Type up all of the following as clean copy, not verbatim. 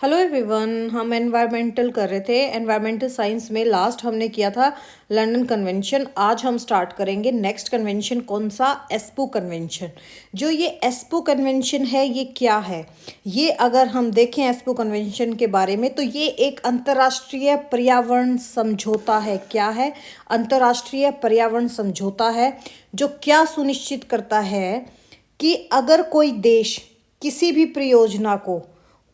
Hello everyone. हम environmental कर रहे थे। एनवायरमेंटल साइंस में लास्ट हमने किया था लंदन कन्वेंशन। आज हम स्टार्ट करेंगे नेक्स्ट कन्वेंशन। कौन सा? एस्पो कन्वेंशन। जो ये एस्पो कन्वेंशन है ये क्या है? ये अगर हम देखें एस्पो कन्वेंशन के बारे में तो ये एक अंतर्राष्ट्रीय पर्यावरण समझौता है। क्या है? अंतर्राष्ट्रीय पर्यावरण समझौता है जो क्या सुनिश्चित करता है कि अगर कोई देश किसी भी परियोजना को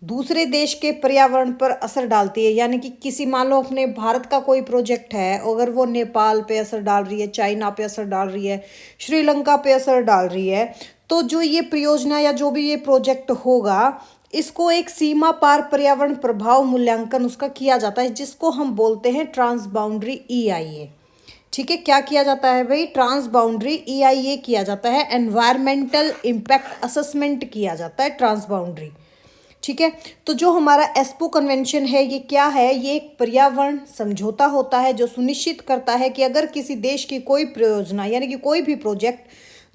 दूसरे देश के पर्यावरण पर असर डालती है, यानी कि किसी मान लो अपने भारत का कोई प्रोजेक्ट है, अगर वो नेपाल पे असर डाल रही है, चाइना पे असर डाल रही है, श्रीलंका पे असर डाल रही है, तो जो ये परियोजना या जो भी ये प्रोजेक्ट होगा इसको एक सीमा पार पर्यावरण प्रभाव मूल्यांकन उसका किया जाता है, जिसको हम बोलते हैं ट्रांस बाउंड्री EIA। ठीक है, क्या किया जाता है भाई? ट्रांस बाउंड्री EIA किया जाता है। एनवायरमेंटल इम्पैक्ट असेसमेंट किया जाता है ट्रांस बाउंड्री। ठीक है, तो जो हमारा एस्पो कन्वेंशन है ये क्या है? ये एक पर्यावरण समझौता होता है जो सुनिश्चित करता है कि अगर किसी देश की कोई परियोजना यानी कि कोई भी प्रोजेक्ट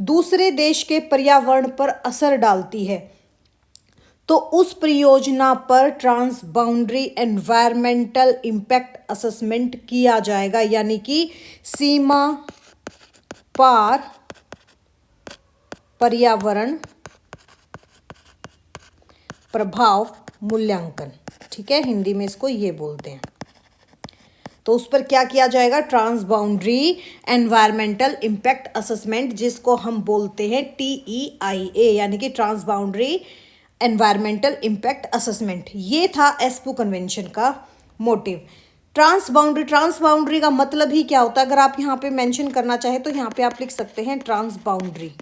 दूसरे देश के पर्यावरण पर असर डालती है तो उस परियोजना पर trans boundary environmental impact assessment किया जाएगा, यानी कि सीमा पार पर्यावरण प्रभाव मूल्यांकन। ठीक है, हिंदी में इसको ये बोलते हैं। तो उस पर क्या किया जाएगा? Trans boundary environmental impact assessment, जिसको हम बोलते हैं TEIA, यानी कि trans boundary environmental impact assessment. ये था एस्पो कन्वेंशन का मोटिव। ट्रांस बाउंड्री का मतलब ही क्या होता है? अगर आप यहाँ पे मेंशन करना चाहे तो यहाँ पे आप लिख सकते हैं ट्रांस बाउंड्री।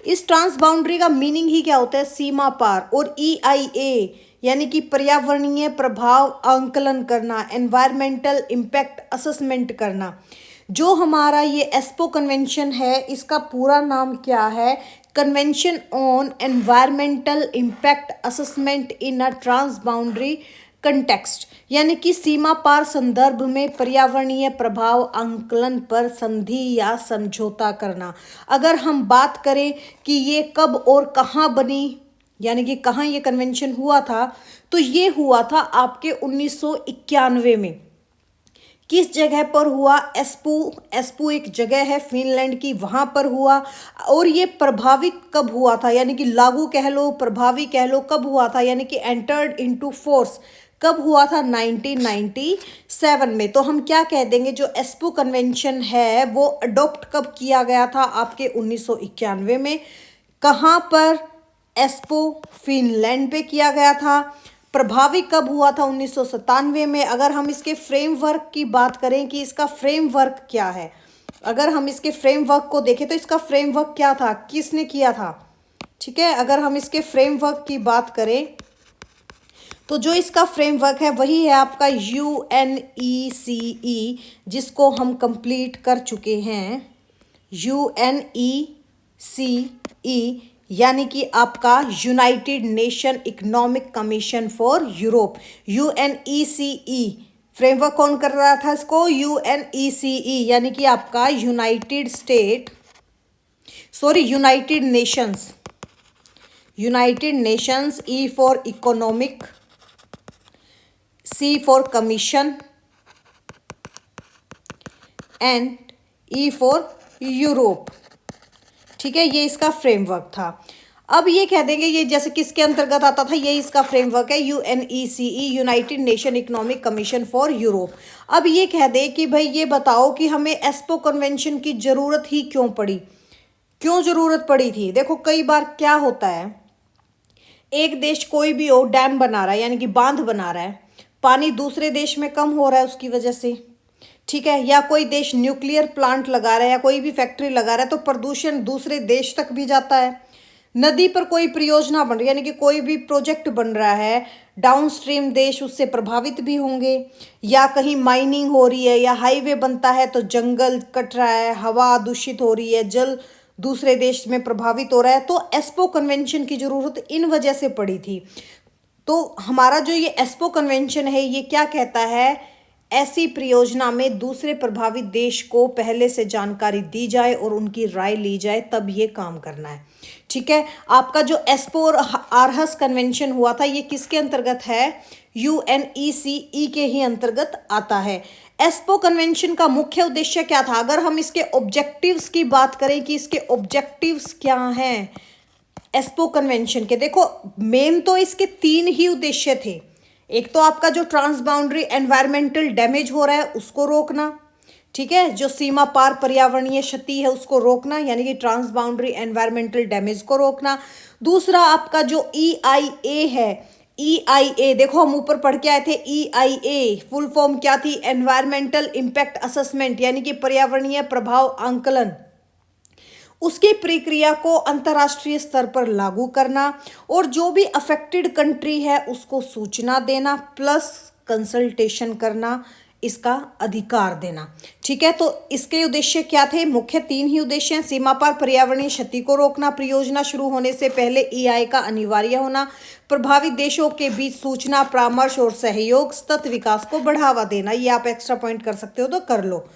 इस ट्रांस बाउंड्री का मीनिंग ही क्या होता है? सीमा पार। और EIA यानी कि पर्यावरणीय प्रभाव आंकलन करना, एनवायरमेंटल इम्पैक्ट असेसमेंट करना। जो हमारा ये एस्पो कन्वेंशन है इसका पूरा नाम क्या है? Convention on environmental impact assessment in a trans boundary context, यानी कि सीमा पार संदर्भ में पर्यावरणीय प्रभाव आंकलन पर संधि या समझौता करना। अगर हम बात करें कि ये कब और कहाँ बनी, यानी कि कहाँ ये कन्वेंशन हुआ था, तो ये हुआ था आपके 1991 में। किस जगह पर हुआ? एस्पू एक जगह है फिनलैंड की, वहाँ पर हुआ। और ये प्रभावित कब हुआ था, यानी कि लागू कह लो, प्रभावी कह लो, कब हुआ था? यानी कि एंटर्ड इनटू फोर्स कब हुआ था? 1997 में। तो हम क्या कह देंगे, जो एस्पो कन्वेंशन है वो अडॉप्ट कब किया गया था? आपके 1991 में। कहाँ पर? एस्पो फिनलैंड पे किया गया था। प्रभावी कब हुआ था? 1997 में। अगर हम इसके फ्रेमवर्क की बात करें कि इसका फ्रेमवर्क क्या है, अगर हम इसके फ्रेमवर्क को देखें तो इसका फ्रेमवर्क क्या था, किसने किया था? ठीक है, अगर हम इसके फ्रेमवर्क की बात करें तो जो इसका फ्रेमवर्क है वही है आपका UNECE, जिसको हम कंप्लीट कर चुके हैं। UNECE यानी कि आपका United nation economic commission for Europe. UNECE framework कौन कर रहा था इसको? UNECE यानी कि आपका United Nations, E for economic, C for commission and E for Europe. ठीक है, ये इसका फ्रेमवर्क था। अब ये कह देंगे ये जैसे किसके अंतर्गत आता था, ये इसका फ्रेमवर्क है UNECE, United nation economic commission for Europe. अब ये कह दे कि भाई ये बताओ कि हमें एस्पो कन्वेंशन की जरूरत ही क्यों पड़ी, क्यों जरूरत पड़ी थी? देखो कई बार क्या होता है, एक देश कोई भी हो डैम बना रहा है यानी कि बांध बना रहा है, पानी दूसरे देश में कम हो रहा है उसकी वजह से। ठीक है, या कोई देश न्यूक्लियर प्लांट लगा रहा है या कोई भी फैक्ट्री लगा रहा है तो प्रदूषण दूसरे देश तक भी जाता है। नदी पर कोई परियोजना बन रही है यानी कि कोई भी प्रोजेक्ट बन रहा है, डाउनस्ट्रीम देश उससे प्रभावित भी होंगे। या कहीं माइनिंग हो रही है या हाईवे बनता है तो जंगल कट रहा है, हवा दूषित हो रही है, जल दूसरे देश में प्रभावित हो रहा है। तो एस्पो कन्वेंशन की जरूरत इन वजह से पड़ी थी। तो हमारा जो ये एस्पो कन्वेंशन है ये क्या कहता है? ऐसी परियोजना में दूसरे प्रभावित देश को पहले से जानकारी दी जाए और उनकी राय ली जाए, तब ये काम करना है। ठीक है, आपका जो एस्पो और आरहस कन्वेंशन हुआ था ये किसके अंतर्गत है? UNECE के ही अंतर्गत आता है। एस्पो कन्वेंशन का मुख्य उद्देश्य क्या था? अगर हम इसके ऑब्जेक्टिव्स की बात करें कि इसके ऑब्जेक्टिव्स क्या हैं एस्पो कन्वेंशन के, देखो मेन तो इसके 3 ही उद्देश्य थे। एक तो आपका जो ट्रांसबाउंड्री एनवायरमेंटल डैमेज हो रहा है उसको रोकना, ठीक है, जो सीमा पार पर्यावरणीय क्षति है उसको रोकना, यानी कि ट्रांसबाउंड्री एनवायरमेंटल डैमेज को रोकना। दूसरा आपका जो EIA है, EIA देखो हम ऊपर पढ़ के आए थे, EIA फुल फॉर्म क्या थी? एनवायरमेंटल इंपैक्ट असेसमेंट, यानी कि पर्यावरणीय प्रभाव आंकलन, उसकी प्रक्रिया को अंतर्राष्ट्रीय स्तर पर लागू करना और जो भी अफेक्टेड कंट्री है उसको सूचना देना प्लस कंसल्टेशन करना, इसका अधिकार देना। ठीक है, तो इसके उद्देश्य क्या थे? मुख्य 3 ही उद्देश्य हैं। सीमा पार पर्यावरणीय क्षति को रोकना, परियोजना शुरू होने से पहले EIA का अनिवार्य होना, प्रभावित देशों के बीच सूचना, परामर्श और सहयोग, सतत विकास को बढ़ावा देना। ये आप एक्स्ट्रा पॉइंट कर सकते हो तो कर लो।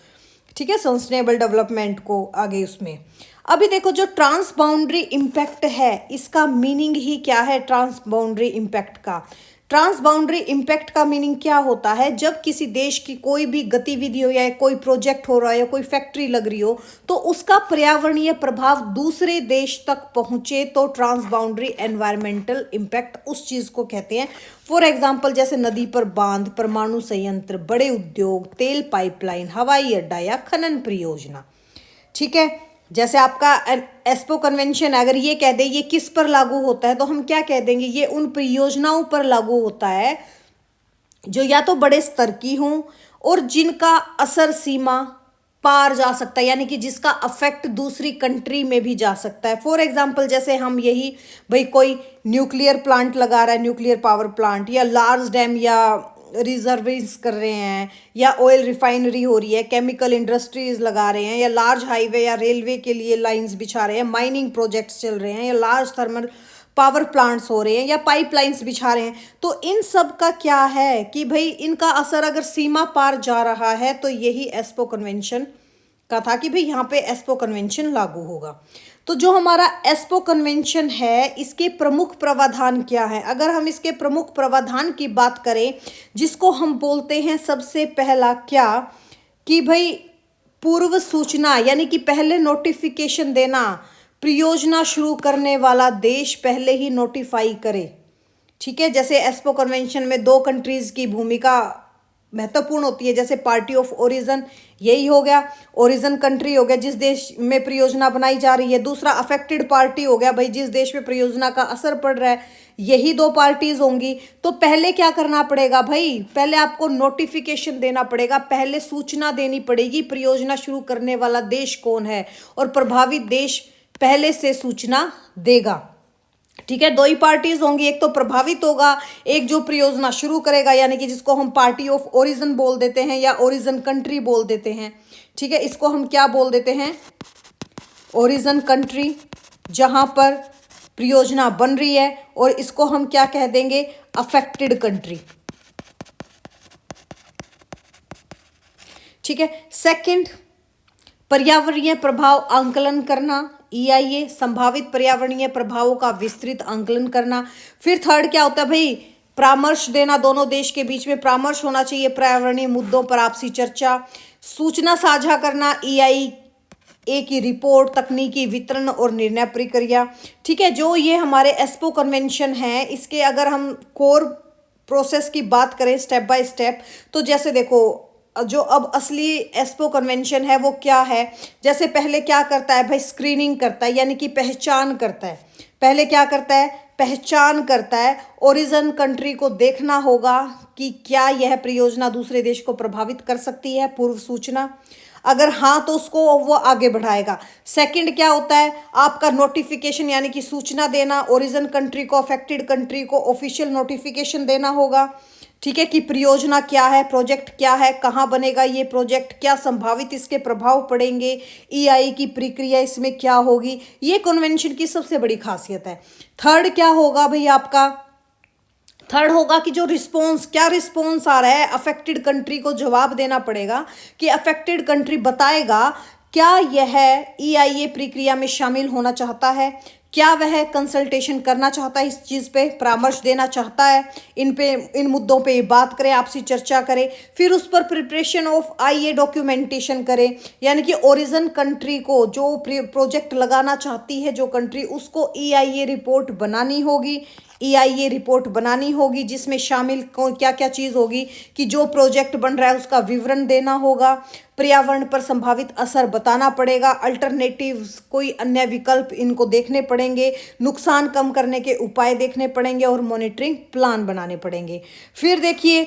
ठीक है, सस्टेनेबल डेवलपमेंट को आगे उसमें। अभी देखो जो ट्रांस बाउंड्री इम्पैक्ट है इसका मीनिंग ही क्या है? ट्रांस बाउंड्री इम्पैक्ट का, ट्रांस बाउंड्री इम्पैक्ट का मीनिंग क्या होता है? जब किसी देश की कोई भी गतिविधि हो या कोई प्रोजेक्ट हो रहा है या कोई फैक्ट्री लग रही हो तो उसका पर्यावरणीय प्रभाव दूसरे देश तक पहुंचे तो ट्रांस बाउंड्री एनवायरमेंटल इम्पैक्ट उस चीज को कहते हैं। फॉर एग्जाम्पल जैसे नदी पर बांध, परमाणु संयंत्र, बड़े उद्योग, तेल पाइपलाइन, हवाई अड्डा या खनन परियोजना। ठीक है, जैसे आपका एस्पो कन्वेंशन अगर ये कह दे ये किस पर लागू होता है तो हम क्या कह देंगे? ये उन परियोजनाओं पर लागू होता है जो या तो बड़े स्तर की हों और जिनका असर सीमा पार जा सकता है, यानी कि जिसका अफेक्ट दूसरी कंट्री में भी जा सकता है। फॉर एग्जांपल जैसे हम यही भाई कोई न्यूक्लियर प्लांट लगा रहा है, न्यूक्लियर पावर प्लांट, या लार्ज डैम या रिजर्वेस कर रहे हैं, या ऑयल रिफाइनरी हो रही है, केमिकल इंडस्ट्रीज लगा रहे हैं, या लार्ज हाईवे या रेलवे के लिए लाइंस बिछा रहे हैं, माइनिंग प्रोजेक्ट्स चल रहे हैं, या लार्ज थर्मल पावर प्लांट्स हो रहे हैं, या पाइपलाइंस बिछा रहे हैं, तो इन सब का क्या है कि भाई इनका असर अगर सीमा पार जा रहा है तो यही एस्पो कन्वेंशन का था कि भाई यहाँ पे एस्पो कन्वेंशन लागू होगा। तो जो हमारा एस्पो कन्वेंशन है इसके प्रमुख प्रावधान क्या है? अगर हम इसके प्रमुख प्रावधान की बात करें जिसको हम बोलते हैं सबसे पहला क्या कि भाई पूर्व सूचना, यानी कि पहले नोटिफिकेशन देना, परियोजना शुरू करने वाला देश पहले ही नोटिफाई करे। ठीक है, जैसे एस्पो कन्वेंशन में 2 कंट्रीज की भूमिका महत्वपूर्ण होती है, जैसे पार्टी ऑफ ओरिजिन यही हो गया, ओरिजिन कंट्री हो गया जिस देश में परियोजना बनाई जा रही है, दूसरा अफेक्टेड पार्टी हो गया भाई जिस देश में परियोजना का असर पड़ रहा है, यही 2 पार्टीज होंगी। तो पहले क्या करना पड़ेगा भाई? पहले आपको नोटिफिकेशन देना पड़ेगा, पहले सूचना देनी पड़ेगी परियोजना शुरू करने वाला देश कौन है और प्रभावित देश पहले से सूचना देगा। ठीक है, 2 ही पार्टीज होंगी, एक तो प्रभावित होगा, एक जो परियोजना शुरू करेगा, यानी कि जिसको हम पार्टी ऑफ ओरिजिन बोल देते हैं या ओरिजिन कंट्री बोल देते हैं। ठीक है, इसको हम क्या बोल देते हैं? ओरिजिन कंट्री, जहां पर परियोजना बन रही है, और इसको हम क्या कह देंगे? Affected country. ठीक है, सेकंड पर्यावरणीय प्रभाव आंकलन करना, EIA संभावित पर्यावरणीय प्रभावों का विस्तृत आंकलन करना। फिर थर्ड क्या होता है भाई? परामर्श देना, दोनों देश के बीच में परामर्श होना चाहिए पर्यावरणीय मुद्दों पर आपसी चर्चा, सूचना साझा करना, EIA की रिपोर्ट, तकनीकी वितरण और निर्णय प्रक्रिया। ठीक है, जो ये हमारे एस्पो कन्वेंशन है इसके अगर हम कोर प्रोसेस की बात करें स्टेप बाय स्टेप, तो जैसे देखो जो अब असली एस्पो कन्वेंशन है वो क्या है? जैसे पहले क्या करता है भाई? स्क्रीनिंग करता है, यानी कि पहचान करता है। पहले क्या करता है? पहचान करता है। ओरिजिन कंट्री को देखना होगा कि क्या यह परियोजना दूसरे देश को प्रभावित कर सकती है, पूर्व सूचना, अगर हाँ तो उसको वो आगे बढ़ाएगा। सेकंड क्या होता है? आपका नोटिफिकेशन, यानी कि सूचना देना, ओरिजिन कंट्री को, अफेक्टेड कंट्री को ऑफिशियल नोटिफिकेशन देना होगा। ठीक है, कि परियोजना क्या है, प्रोजेक्ट क्या है, कहाँ बनेगा ये प्रोजेक्ट, क्या संभावित इसके प्रभाव पड़ेंगे, EIA की प्रक्रिया इसमें क्या होगी, ये कन्वेंशन की सबसे बड़ी खासियत है। थर्ड क्या होगा भाई आपका? थर्ड होगा कि जो रिस्पॉन्स, क्या रिस्पॉन्स आ रहा है, अफेक्टेड कंट्री को जवाब देना पड़ेगा कि अफेक्टेड कंट्री बताएगा क्या यह EIA प्रक्रिया में शामिल होना चाहता है, क्या वह कंसल्टेशन करना चाहता है, इस चीज़ पे परामर्श देना चाहता है, इन मुद्दों पे बात करें, आपसी चर्चा करें, फिर उस पर प्रिपरेशन ऑफ IA डॉक्यूमेंटेशन करें, यानी कि ओरिजिन कंट्री को जो प्रोजेक्ट लगाना चाहती है जो कंट्री, उसको EIA रिपोर्ट बनानी होगी। EIA रिपोर्ट बनानी होगी जिसमें शामिल क्या क्या चीज़ होगी कि जो प्रोजेक्ट बन रहा है उसका विवरण देना होगा, पर्यावरण पर संभावित असर बताना पड़ेगा, अल्टरनेटिव्स कोई अन्य विकल्प इनको देखने पड़ेंगे, नुकसान कम करने के उपाय देखने पड़ेंगे और मॉनिटरिंग प्लान बनाने पड़ेंगे। फिर देखिए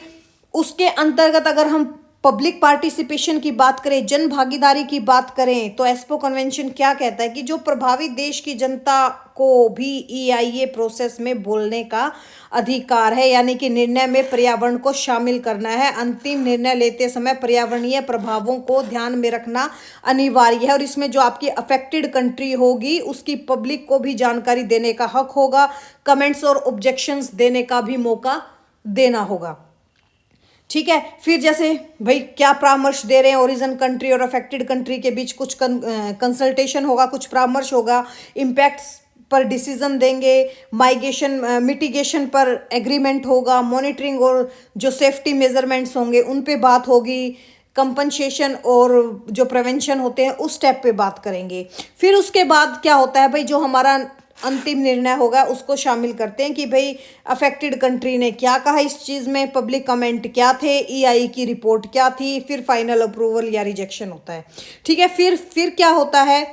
उसके अंतर्गत अगर हम पब्लिक पार्टिसिपेशन की बात करें, जन भागीदारी की बात करें, तो एस्पो कन्वेंशन क्या कहता है कि जो प्रभावित देश की जनता को भी EIA प्रोसेस में बोलने का अधिकार है, यानी कि निर्णय में पर्यावरण को शामिल करना है। अंतिम निर्णय लेते समय पर्यावरणीय प्रभावों को ध्यान में रखना अनिवार्य है और इसमें जो आपकी अफेक्टेड कंट्री होगी उसकी पब्लिक को भी जानकारी देने का हक होगा, कमेंट्स और ऑब्जेक्शंस देने का भी मौका देना होगा। ठीक है, फिर जैसे भाई क्या परामर्श दे रहे हैं, ओरिजिन कंट्री और अफेक्टेड कंट्री के बीच कुछ कंसल्टेशन होगा, कुछ परामर्श होगा, इम्पैक्ट्स पर डिसीजन देंगे, मिटिगेशन पर एग्रीमेंट होगा, मॉनिटरिंग और जो सेफ्टी मेजरमेंट्स होंगे उन पे बात होगी, कंपनसेशन और जो प्रिवेंशन होते हैं उस स्टेप पे बात करेंगे। फिर उसके बाद क्या होता है भाई, जो हमारा अंतिम निर्णय होगा उसको शामिल करते हैं कि भाई अफेक्टेड कंट्री ने क्या कहा इस चीज़ में, पब्लिक कमेंट क्या थे, EIA की रिपोर्ट क्या थी, फिर फाइनल अप्रूवल या रिजेक्शन होता है। ठीक है, फिर क्या होता है,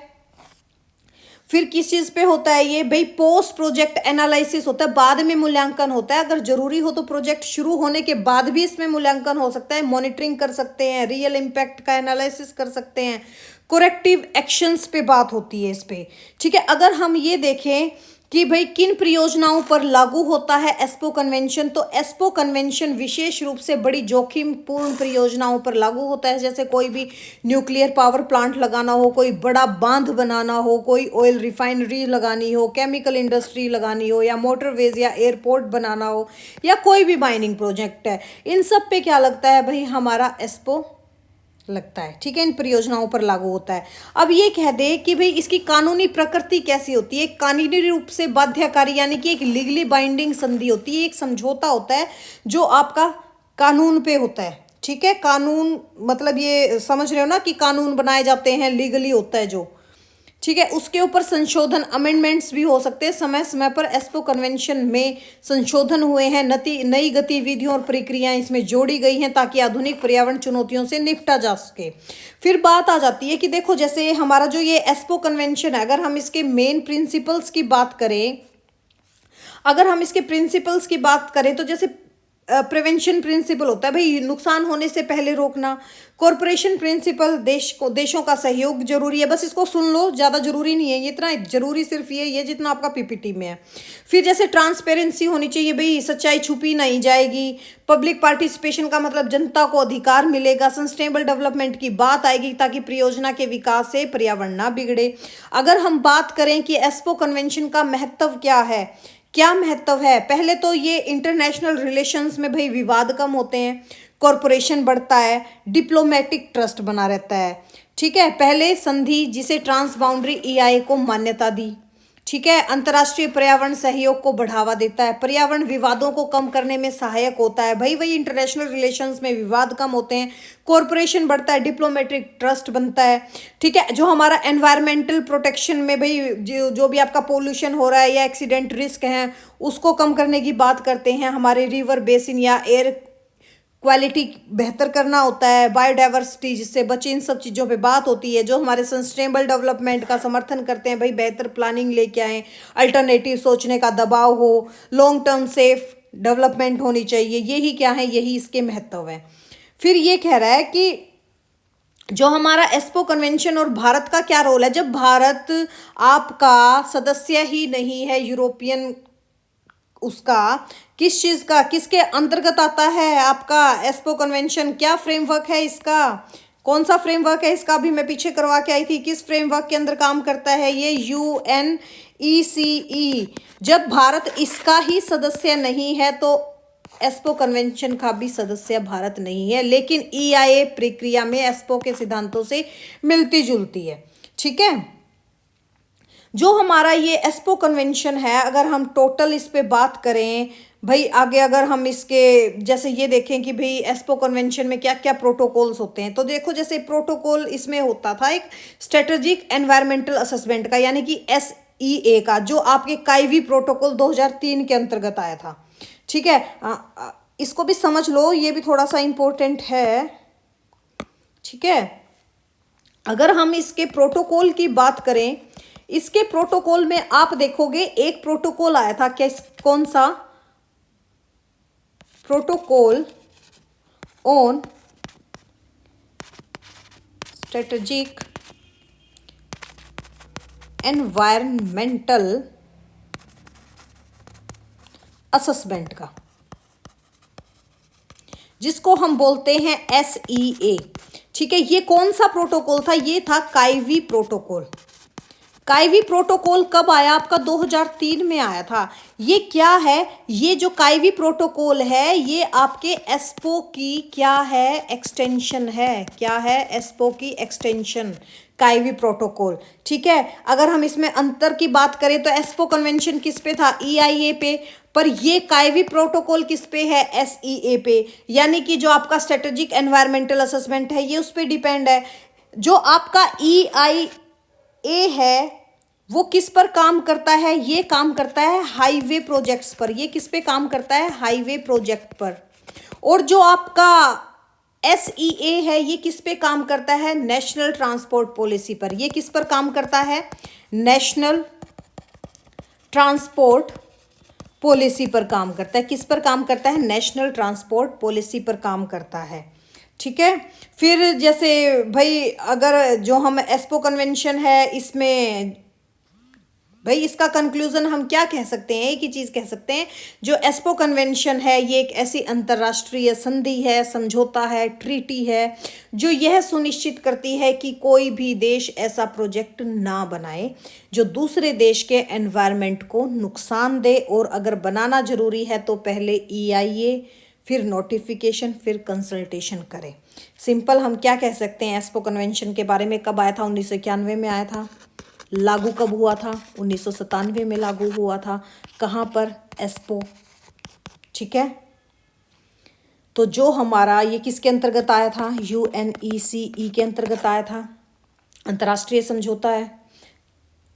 फिर किस चीज़ पे होता है ये भाई, पोस्ट प्रोजेक्ट एनालिसिस होता है, बाद में मूल्यांकन होता है। अगर जरूरी हो तो प्रोजेक्ट शुरू होने के बाद भी इसमें मूल्यांकन हो सकता है, मॉनिटरिंग कर सकते हैं, रियल इम्पैक्ट का एनालिसिस कर सकते हैं, कोरेक्टिव एक्शंस पे बात होती है इस पे। ठीक है, अगर हम ये देखें कि भाई किन परियोजनाओं पर लागू होता है एस्पो कन्वेंशन, तो एस्पो कन्वेंशन विशेष रूप से बड़ी जोखिमपूर्ण परियोजनाओं पर लागू होता है, जैसे कोई भी न्यूक्लियर पावर प्लांट लगाना हो, कोई बड़ा बांध बनाना हो, कोई ऑयल रिफाइनरी लगानी हो, केमिकल इंडस्ट्री लगानी हो, या मोटरवेज या एयरपोर्ट बनाना हो, या कोई भी माइनिंग प्रोजेक्ट है, इन सब पे क्या लगता है भाई, हमारा एस्पो लगता है। ठीक है, इन परियोजनाओं पर लागू होता है। अब ये कह दे कि भाई इसकी कानूनी प्रकृति कैसी होती है, कानूनी रूप से बाध्यकारी, यानी कि एक लीगली बाइंडिंग संधि होती है, एक समझौता होता है जो आपका कानून पे होता है। ठीक है, कानून मतलब ये समझ रहे हो ना कि कानून बनाए जाते हैं, लीगली होता है जो। ठीक है, उसके ऊपर संशोधन अमेंडमेंट्स भी हो सकते हैं, समय समय पर एस्पो कन्वेंशन में संशोधन हुए हैं, नई गतिविधियों और प्रक्रियाएं इसमें जोड़ी गई हैं ताकि आधुनिक पर्यावरण चुनौतियों से निपटा जा सके। फिर बात आ जाती है कि देखो जैसे हमारा जो ये एस्पो कन्वेंशन है, अगर हम इसके मेन प्रिंसिपल्स की बात करें, तो जैसे प्रिवेंशन प्रिंसिपल होता है भाई नुकसान होने से पहले रोकना, कॉरपोरेशन प्रिंसिपल देशों का सहयोग जरूरी है, बस इसको सुन लो, ज़्यादा जरूरी नहीं है, ये इतना जरूरी सिर्फ ये जितना आपका PPT में है। फिर जैसे ट्रांसपेरेंसी होनी चाहिए भाई, सच्चाई छुपी नहीं जाएगी, पब्लिक पार्टिसिपेशन का मतलब जनता को अधिकार मिलेगा, सस्टेनेबल डेवलपमेंट की बात आएगी ताकि परियोजना के विकास से पर्यावरण ना बिगड़े। अगर हम बात करें कि एस्पो कन्वेंशन का महत्व क्या महत्व है, पहले तो ये इंटरनेशनल रिलेशंस में भाई विवाद कम होते हैं, कॉरपोरेशन बढ़ता है, डिप्लोमेटिक ट्रस्ट बना रहता है। ठीक है, पहले संधि जिसे ट्रांस बाउंड्री EIA को मान्यता दी। ठीक है, अंतर्राष्ट्रीय पर्यावरण सहयोग को बढ़ावा देता है, पर्यावरण विवादों को कम करने में सहायक होता है। भाई वही इंटरनेशनल रिलेशंस में विवाद कम होते हैं, कॉरपोरेशन बढ़ता है, डिप्लोमेटिक ट्रस्ट बनता है। ठीक है, जो हमारा एनवायरमेंटल प्रोटेक्शन में भाई जो भी आपका पोल्यूशन हो रहा है या एक्सीडेंट रिस्क है उसको कम करने की बात करते हैं, हमारे रिवर बेसिन या एयर क्वालिटी बेहतर करना होता है, बायोडाइवर्सिटी जिससे बचे, इन सब चीज़ों पे बात होती है। जो हमारे सस्टेनेबल डेवलपमेंट का समर्थन करते हैं भाई, बेहतर प्लानिंग लेके आएँ, अल्टरनेटिव सोचने का दबाव हो, लॉन्ग टर्म सेफ डेवलपमेंट होनी चाहिए, यही क्या है, यही इसके महत्व है। फिर ये कह रहा है कि जो हमारा एस्पो कन्वेंशन और भारत का क्या रोल है, जब भारत आपका सदस्य ही नहीं है यूरोपियन, उसका किस चीज़ का, किसके अंतर्गत आता है आपका एस्पो कन्वेंशन, क्या फ्रेमवर्क है इसका, कौन सा फ्रेमवर्क है इसका, भी मैं पीछे करवा के आई थी, किस फ्रेमवर्क के अंदर काम करता है ये, UNECE। जब भारत इसका ही सदस्य नहीं है तो एस्पो कन्वेंशन का भी सदस्य भारत नहीं है, लेकिन EIA प्रक्रिया में एस्पो के सिद्धांतों से मिलती जुलती है। ठीक है, जो हमारा ये एस्पो कन्वेंशन है, अगर हम टोटल इस पे बात करें भाई आगे, अगर हम इसके जैसे ये देखें कि भाई एस्पो कन्वेंशन में क्या क्या प्रोटोकॉल्स होते हैं, तो देखो जैसे प्रोटोकॉल इसमें होता था एक स्ट्रेटेजिक एनवायरमेंटल असेसमेंट का, यानी कि SEA का, जो आपके काइवी प्रोटोकॉल 2003 के अंतर्गत आया था। ठीक है, इसको भी समझ लो, ये भी थोड़ा सा इंपॉर्टेंट है। ठीक है, अगर हम इसके प्रोटोकॉल की बात करें, इसके प्रोटोकॉल में आप देखोगे एक प्रोटोकॉल आया था, कौन सा? Protocol on strategic environmental assessment का, जिसको हम बोलते हैं SEA। ठीक है, ये कौन सा प्रोटोकॉल था? ये था काइवी प्रोटोकॉल। काइवी प्रोटोकॉल कब आया? आपका 2003 में आया था। ये क्या है? ये जो काइवी प्रोटोकॉल है, ये आपके एस्पो की क्या है? एक्सटेंशन है। क्या है? एस्पो की एक्सटेंशन, काइवी प्रोटोकॉल। ठीक है, अगर हम इसमें अंतर की बात करें तो एस्पो कन्वेंशन किस पे था? EIA पे, पर ये काइवी प्रोटोकॉल किस पे है? SEA पे, यानी कि जो आपका स्ट्रेटेजिक एनवायरमेंटल असेसमेंट है ये उस पे डिपेंड है। जो आपका EIA है वो किस पर काम करता है? ये काम करता है हाईवे प्रोजेक्ट्स पर। ये किस पे काम करता है? हाईवे प्रोजेक्ट पर। और जो आपका SEA है ये किस पे काम करता है? नेशनल ट्रांसपोर्ट पॉलिसी पर। ये किस पर काम करता है? नेशनल ट्रांसपोर्ट पॉलिसी पर काम करता है। किस पर काम करता है? नेशनल ट्रांसपोर्ट पॉलिसी पर काम करता है। ठीक है, फिर जैसे भाई अगर जो हम एस्पो कन्वेंशन है इसमें भाई इसका कंक्लूजन हम क्या कह सकते हैं? एक ही चीज कह सकते हैं, जो एस्पो कन्वेंशन है ये एक ऐसी अंतर्राष्ट्रीय संधि है, समझौता है, ट्रीटी है, जो यह सुनिश्चित करती है कि कोई भी देश ऐसा प्रोजेक्ट ना बनाए जो दूसरे देश के एनवायरनमेंट को नुकसान दे, और अगर बनाना जरूरी है तो पहले EIA, फिर नोटिफिकेशन, फिर कंसल्टेशन करे। सिंपल हम क्या कह सकते हैं एस्पो कन्वेंशन के बारे में? कब आया था? 1991 में आया था। लागू कब हुआ था? 1997 में लागू हुआ था। कहाँ पर? एस्पो। ठीक है, तो जो हमारा ये किसके अंतर्गत आया था? UNECE के अंतर्गत आया था। अंतर्राष्ट्रीय समझौता है,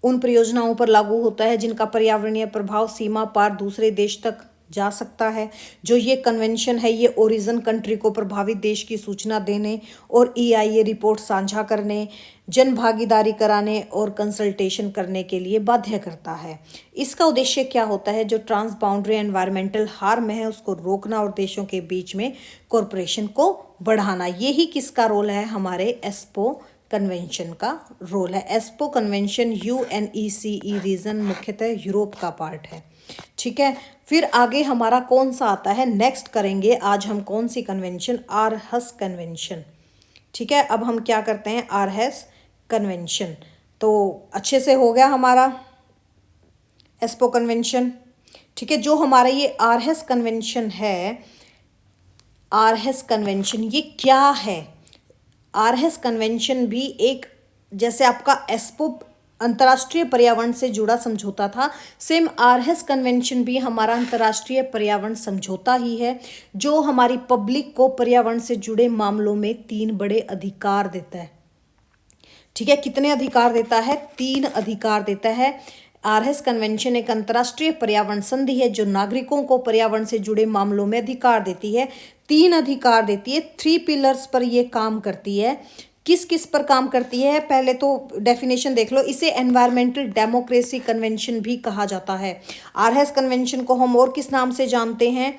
उन परियोजनाओं पर लागू होता है जिनका पर्यावरणीय प्रभाव सीमा पार दूसरे देश तक जा सकता है। जो ये कन्वेंशन है ये ओरिजिन कंट्री को प्रभावित देश की सूचना देने और EIA रिपोर्ट साझा करने, जन भागीदारी कराने और कंसल्टेशन करने के लिए बाध्य करता है। इसका उद्देश्य क्या होता है? जो ट्रांस बाउंड्री एनवायरमेंटल हार्म है उसको रोकना और देशों के बीच में कोऑपरेशन को बढ़ाना। यही किसका रोल है? हमारे एस्पो कन्वेंशन का रोल है। एस्पो कन्वेंशन UNECE रीजन मुख्यतः यूरोप का पार्ट है। ठीक है, फिर आगे हमारा कौन सा आता है? नेक्स्ट करेंगे आज हम कौन सी कन्वेंशन? Aarhus convention. ठीक है, अब हम क्या करते हैं? Aarhus convention. तो अच्छे से हो गया हमारा एस्पो कन्वेंशन। ठीक है, जो हमारा ये आरहस कन्वेंशन है, आरहस कन्वेंशन ये क्या है? आरहस कन्वेंशन भी एक, जैसे आपका एस्पो अंतर्राष्ट्रीय पर्यावरण से जुड़ा समझौता था, सेम आरहस कन्वेंशन भी हमारा अंतर्राष्ट्रीय पर्यावरण समझौता ही है, जो हमारी पब्लिक को पर्यावरण से जुड़े मामलों में 3 बड़े अधिकार देता है। ठीक है, कितने अधिकार देता है? 3 अधिकार देता है। आरहस कन्वेंशन एक अंतर्राष्ट्रीय पर्यावरण संधि है जो नागरिकों को पर्यावरण से जुड़े मामलों में अधिकार देती है। 3 अधिकार देती है, 3 पिलर्स पर ये काम करती है। किस किस पर काम करती है? पहले तो डेफिनेशन देख लो। इसे एनवायरमेंटल डेमोक्रेसी कन्वेंशन भी कहा जाता है। आरहस कन्वेंशन को हम और किस नाम से जानते हैं?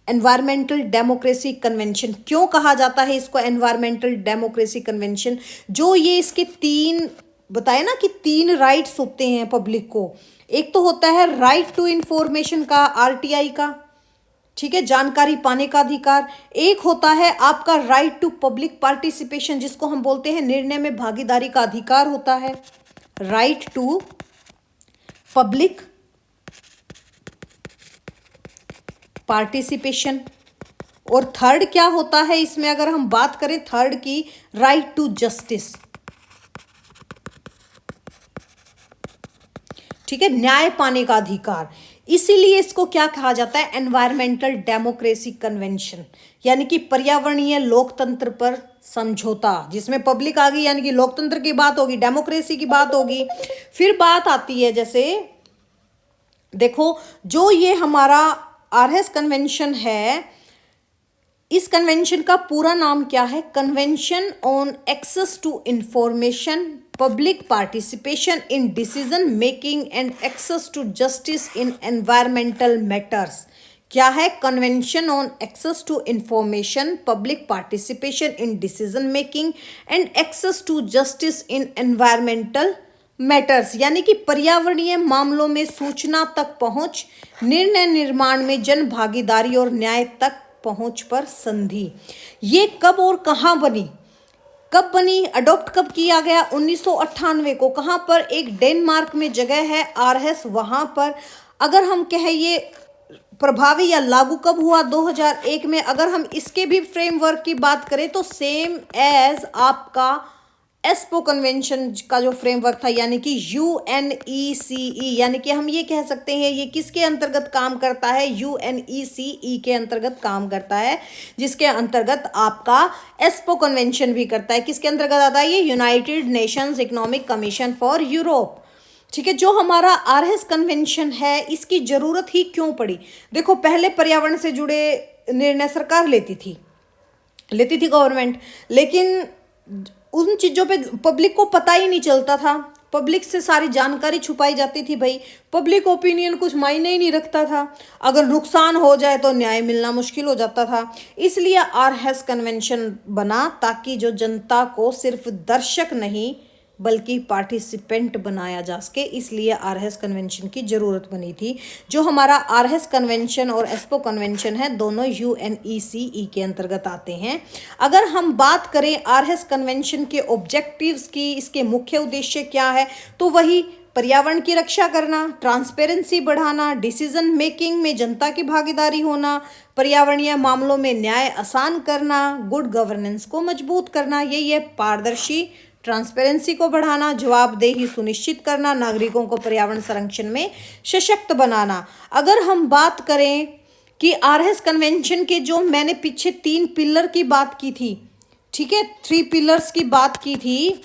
Environmental democracy convention. क्यों कहा जाता है इसको एनवायरमेंटल डेमोक्रेसी कन्वेंशन? जो ये इसके 3 बताए ना कि 3 राइट्स होते हैं पब्लिक को। एक तो होता है राइट टू इंफॉर्मेशन का, RTI का, ठीक है, जानकारी पाने का अधिकार। एक होता है आपका राइट टू पब्लिक पार्टिसिपेशन, जिसको हम बोलते हैं निर्णय में भागीदारी का अधिकार होता है। Right to public participation. और थर्ड क्या होता है इसमें, अगर हम बात करें थर्ड की, राइट टू जस्टिस। ठीक है, न्याय पाने का अधिकार। इसीलिए इसको क्या कहा जाता है, एनवायरमेंटल डेमोक्रेसी कन्वेंशन, यानी कि पर्यावरणीय लोकतंत्र पर समझौता, जिसमें पब्लिक आ गई, यानी कि लोकतंत्र की बात होगी, डेमोक्रेसी की बात होगी। फिर बात आती है, जैसे देखो जो ये हमारा आरएस कन्वेंशन है, इस कन्वेंशन का पूरा नाम क्या है, convention on access to information, public participation in decision making and access to justice in environmental matters. क्या है, convention on access to information, public participation in decision making and access to justice in environmental matters, यानी कि पर्यावरणीय मामलों में सूचना तक पहुंच, निर्णय निर्माण में जन भागीदारी और न्याय तक पहुंच पर संधि। ये कब और कहां बनी, कब बनी, अडॉप्ट कब किया गया, 1998 को। कहां पर, एक डेनमार्क में जगह है आरहेस, वहां पर। अगर हम कहें ये प्रभावी या लागू कब हुआ, 2001 में। अगर हम इसके भी फ्रेमवर्क की बात करें तो सेम एज आपका एस्पो कन्वेंशन का जो फ्रेमवर्क था, यानी कि UNECE, यानी कि हम ये कह सकते हैं ये किसके अंतर्गत काम करता है, UNECE के अंतर्गत काम करता है, जिसके अंतर्गत आपका एस्पो कन्वेंशन भी करता है। किसके अंतर्गत आता है ये, United Nations economic commission for Europe. ठीक है, जो हमारा आरएस कन्वेंशन है, इसकी जरूरत ही क्यों पड़ी। देखो, पहले पर्यावरण से जुड़े निर्णय सरकार लेती थी गवर्नमेंट, लेकिन उन चीज़ों पे पब्लिक को पता ही नहीं चलता था, पब्लिक से सारी जानकारी छुपाई जाती थी। भाई, पब्लिक ओपिनियन कुछ मायने ही नहीं रखता था, अगर नुकसान हो जाए तो न्याय मिलना मुश्किल हो जाता था। इसलिए आरएस कन्वेंशन बना, ताकि जो जनता को सिर्फ दर्शक नहीं बल्कि पार्टिसिपेंट बनाया जा सके, इसलिए आरएस कन्वेंशन की ज़रूरत बनी थी। जो हमारा आरएस कन्वेंशन और एस्पो कन्वेंशन है, दोनों UNECE के अंतर्गत आते हैं। अगर हम बात करें आरएस कन्वेंशन के ऑब्जेक्टिव्स की, इसके मुख्य उद्देश्य क्या है, तो वही पर्यावरण की रक्षा करना, ट्रांसपेरेंसी बढ़ाना, डिसीजन मेकिंग में जनता की भागीदारी होना, पर्यावरणीय मामलों में न्याय आसान करना, गुड गवर्नेंस को मजबूत करना, यही है पारदर्शी, ट्रांसपेरेंसी को बढ़ाना, जवाबदेही सुनिश्चित करना, नागरिकों को पर्यावरण संरक्षण में सशक्त बनाना। अगर हम बात करें कि आरएस कन्वेंशन के जो मैंने पीछे 3 पिलर की बात की थी, ठीक है, 3 पिलर्स की बात की थी,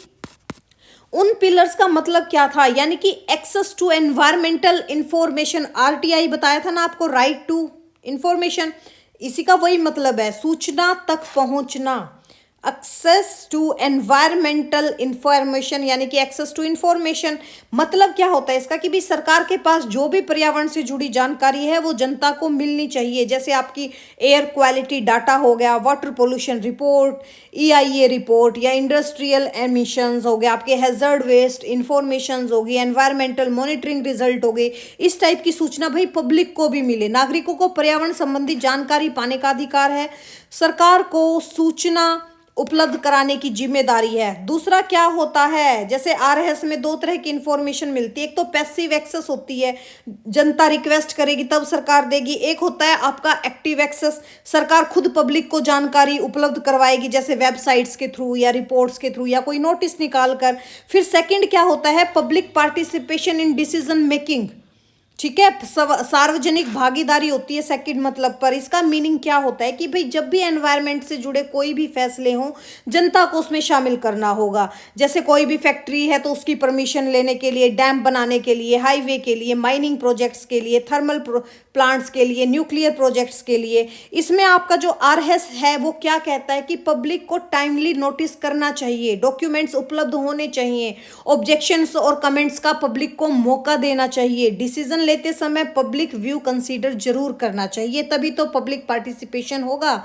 उन पिलर्स का मतलब क्या था, यानी कि access to environmental information, RTI बताया था ना आपको, राइट टू इंफॉर्मेशन, इसी का वही मतलब है, सूचना तक पहुंचना। एक्सेस टू एनवायरमेंटल इंफॉर्मेशन, यानी कि एक्सेस टू इंफॉर्मेशन मतलब क्या होता है इसका, कि भी सरकार के पास जो भी पर्यावरण से जुड़ी जानकारी है वो जनता को मिलनी चाहिए। जैसे आपकी एयर क्वालिटी डाटा हो गया, water pollution report, EIA report, या इंडस्ट्रियल एमिशंस हो गया, आपके हैजर्ड वेस्ट इंफॉर्मेशन होगी, एनवायरमेंटल मॉनिटरिंग रिजल्ट हो गए, इस टाइप की सूचना भाई पब्लिक को भी मिले। नागरिकों को पर्यावरण संबंधी जानकारी पाने का अधिकार है, सरकार को सूचना उपलब्ध कराने की जिम्मेदारी है। दूसरा क्या होता है, जैसे आरएस में 2 तरह की इंफॉर्मेशन मिलती है, एक तो पैसिव एक्सेस होती है, जनता रिक्वेस्ट करेगी तब सरकार देगी। एक होता है आपका एक्टिव एक्सेस, सरकार खुद पब्लिक को जानकारी उपलब्ध करवाएगी, जैसे वेबसाइट्स के थ्रू या रिपोर्ट्स के थ्रू या कोई नोटिस निकाल कर। फिर सेकंड क्या होता है, public participation in decision making. ठीक है, सार्वजनिक भागीदारी होती है सेकंड मतलब पर। इसका मीनिंग क्या होता है कि भाई जब भी एनवायरनमेंट से जुड़े कोई भी फैसले हों, जनता को उसमें शामिल करना होगा। जैसे कोई भी फैक्ट्री है तो उसकी परमिशन लेने के लिए, डैम बनाने के लिए, हाईवे के लिए, माइनिंग प्रोजेक्ट्स के लिए, थर्मल प्लांट्स के लिए, न्यूक्लियर प्रोजेक्ट्स के लिए, इसमें आपका जो आरएस है वो क्या कहता है कि पब्लिक को टाइमली नोटिस करना चाहिए, डॉक्यूमेंट्स उपलब्ध होने चाहिए, ऑब्जेक्शंस और कमेंट्स का पब्लिक को मौका देना चाहिए, डिसीजन लेते समय पब्लिक व्यू कंसीडर जरूर करना चाहिए, तभी तो पब्लिक पार्टिसिपेशन होगा।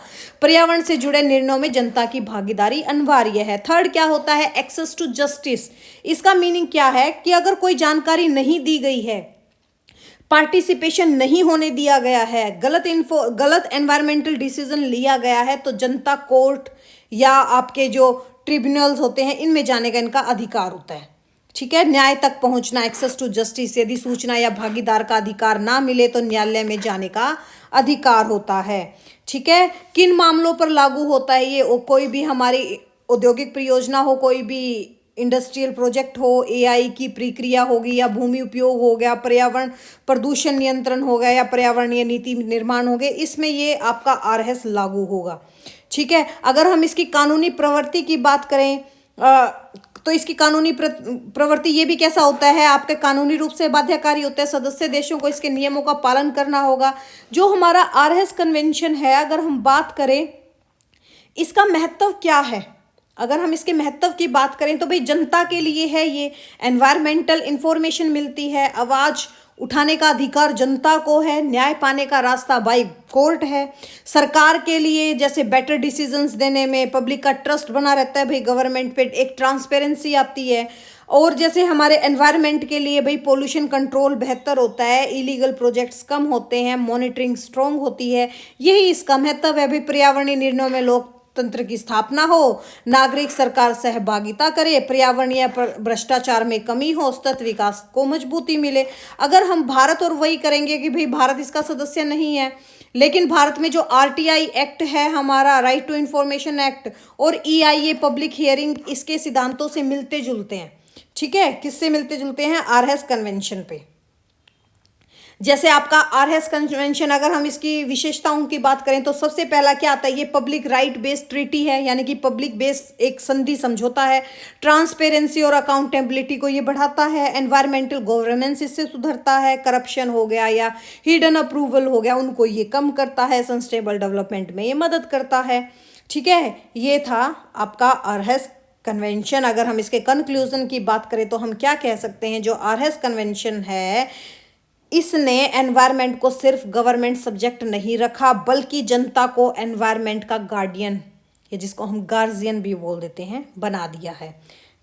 पर्यावरण से जुड़े निर्णयों में जनता की भागीदारी अनिवार्य है। थर्ड क्या होता है, एक्सेस टू जस्टिस। इसका मीनिंग क्या है कि अगर कोई जानकारी नहीं दी गई है, पार्टिसिपेशन नहीं होने दिया गया है, गलत एनवायरमेंटल डिसीजन लिया गया है, तो जनता कोर्ट या आपके जो ट्रिब्यूनल्स होते हैं इनमें जाने का इनका अधिकार होता है। ठीक है, न्याय तक पहुंचना, एक्सेस टू जस्टिस, यदि सूचना या भागीदार का अधिकार ना मिले तो न्यायालय में जाने का अधिकार होता है। ठीक है, किन मामलों पर लागू होता है ये? कोई भी हमारी औद्योगिक परियोजना हो, कोई भी इंडस्ट्रियल प्रोजेक्ट हो, एआई की प्रक्रिया होगी, या भूमि उपयोग हो गया, पर्यावरण प्रदूषण नियंत्रण हो गया, या पर्यावरणीय नीति निर्माण हो गए, इसमें ये आपका आरएस लागू होगा। ठीक है, अगर हम इसकी कानूनी प्रवृत्ति की बात करें तो इसकी कानूनी प्रवृत्ति ये भी कैसा होता है, आपके कानूनी रूप से बाध्यकारी होता है, सदस्य देशों को इसके नियमों का पालन करना होगा। जो हमारा आरएस कन्वेंशन है, अगर हम बात करें इसका महत्व क्या है, अगर हम इसके महत्व की बात करें तो भाई जनता के लिए है ये, एनवायरमेंटल इंफॉर्मेशन मिलती है, आवाज उठाने का अधिकार जनता को है, न्याय पाने का रास्ता बाई कोर्ट है, सरकार के लिए जैसे बेटर डिसीजंस देने में पब्लिक का ट्रस्ट बना रहता है भाई गवर्नमेंट पे, एक ट्रांसपेरेंसी आती है, और जैसे हमारे एनवायरनमेंट के लिए भाई पोल्यूशन कंट्रोल बेहतर होता है, इलीगल प्रोजेक्ट्स कम होते हैं, मॉनिटरिंग स्ट्रॉन्ग होती है, यही इसका महत्व है भाई। पर्यावरणीय निर्णयों में लोकतंत्र की स्थापना हो, नागरिक सरकार सहभागिता करे, पर्यावरणीय भ्रष्टाचार में कमी हो, सतत विकास को मजबूती मिले। अगर हम भारत और वही करेंगे कि भाई भारत इसका सदस्य नहीं है, लेकिन भारत में जो आरटीआई एक्ट है हमारा, राइट टू इंफॉर्मेशन एक्ट, और ईआईए पब्लिक हियरिंग, इसके सिद्धांतों से मिलते जुलते हैं। ठीक है, किससे मिलते जुलते हैं? आरएस कन्वेंशन पे। जैसे आपका आरएस कन्वेंशन, अगर हम इसकी विशेषताओं की बात करें तो सबसे पहला क्या आता है, ये पब्लिक राइट बेस्ड ट्रीटी है, यानी कि पब्लिक बेस्ड एक संधि समझौता है। ट्रांसपेरेंसी और अकाउंटेबिलिटी को ये बढ़ाता है, एनवायरमेंटल गवर्नेंस इससे सुधरता है, करप्शन हो गया या हिडन अप्रूवल हो गया उनको ये कम करता है, सस्टेनेबल डेवलपमेंट में ये मदद करता है। ठीक है, ये था आपका आरएस कन्वेंशन। अगर हम इसके कंक्लूजन की बात करें तो हम क्या कह सकते हैं, जो आरएस कन्वेंशन है इसने एनवायरनमेंट को सिर्फ गवर्नमेंट सब्जेक्ट नहीं रखा, बल्कि जनता को एनवायरनमेंट का गार्डियन, या जिसको हम गार्जियन भी बोल देते हैं, बना दिया है।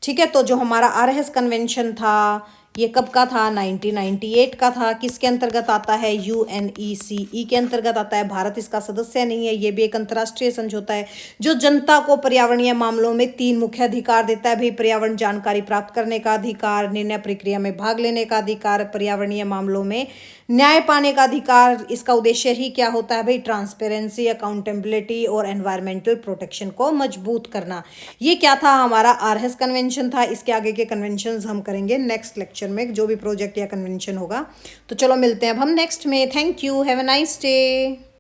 ठीक है, तो जो हमारा आरएस कन्वेंशन था ये कब का था? 1998 का था। किसके अंतर्गत आता है? यूएनईसीई के अंतर्गत आता है। भारत इसका सदस्य नहीं है, ये भी एक अंतर्राष्ट्रीय समझौता है जो जनता को पर्यावरणीय मामलों में 3 मुख्य अधिकार देता है भाई। पर्यावरण जानकारी प्राप्त करने का अधिकार, निर्णय प्रक्रिया में भाग लेने का अधिकार, पर्यावरणीय मामलों में न्याय पाने का अधिकार। इसका उद्देश्य ही क्या होता है भाई? ट्रांसपेरेंसी, अकाउंटेबिलिटी और एनवायरमेंटल प्रोटेक्शन को मजबूत करना। ये क्या था? हमारा आरएस कन्वेंशन था। इसके आगे के कन्वेंशंस हम करेंगे नेक्स्ट लेक्चर में, जो भी प्रोजेक्ट या कन्वेंशन होगा। तो चलो मिलते हैं अब हम नेक्स्ट में। Thank you, have a nice day.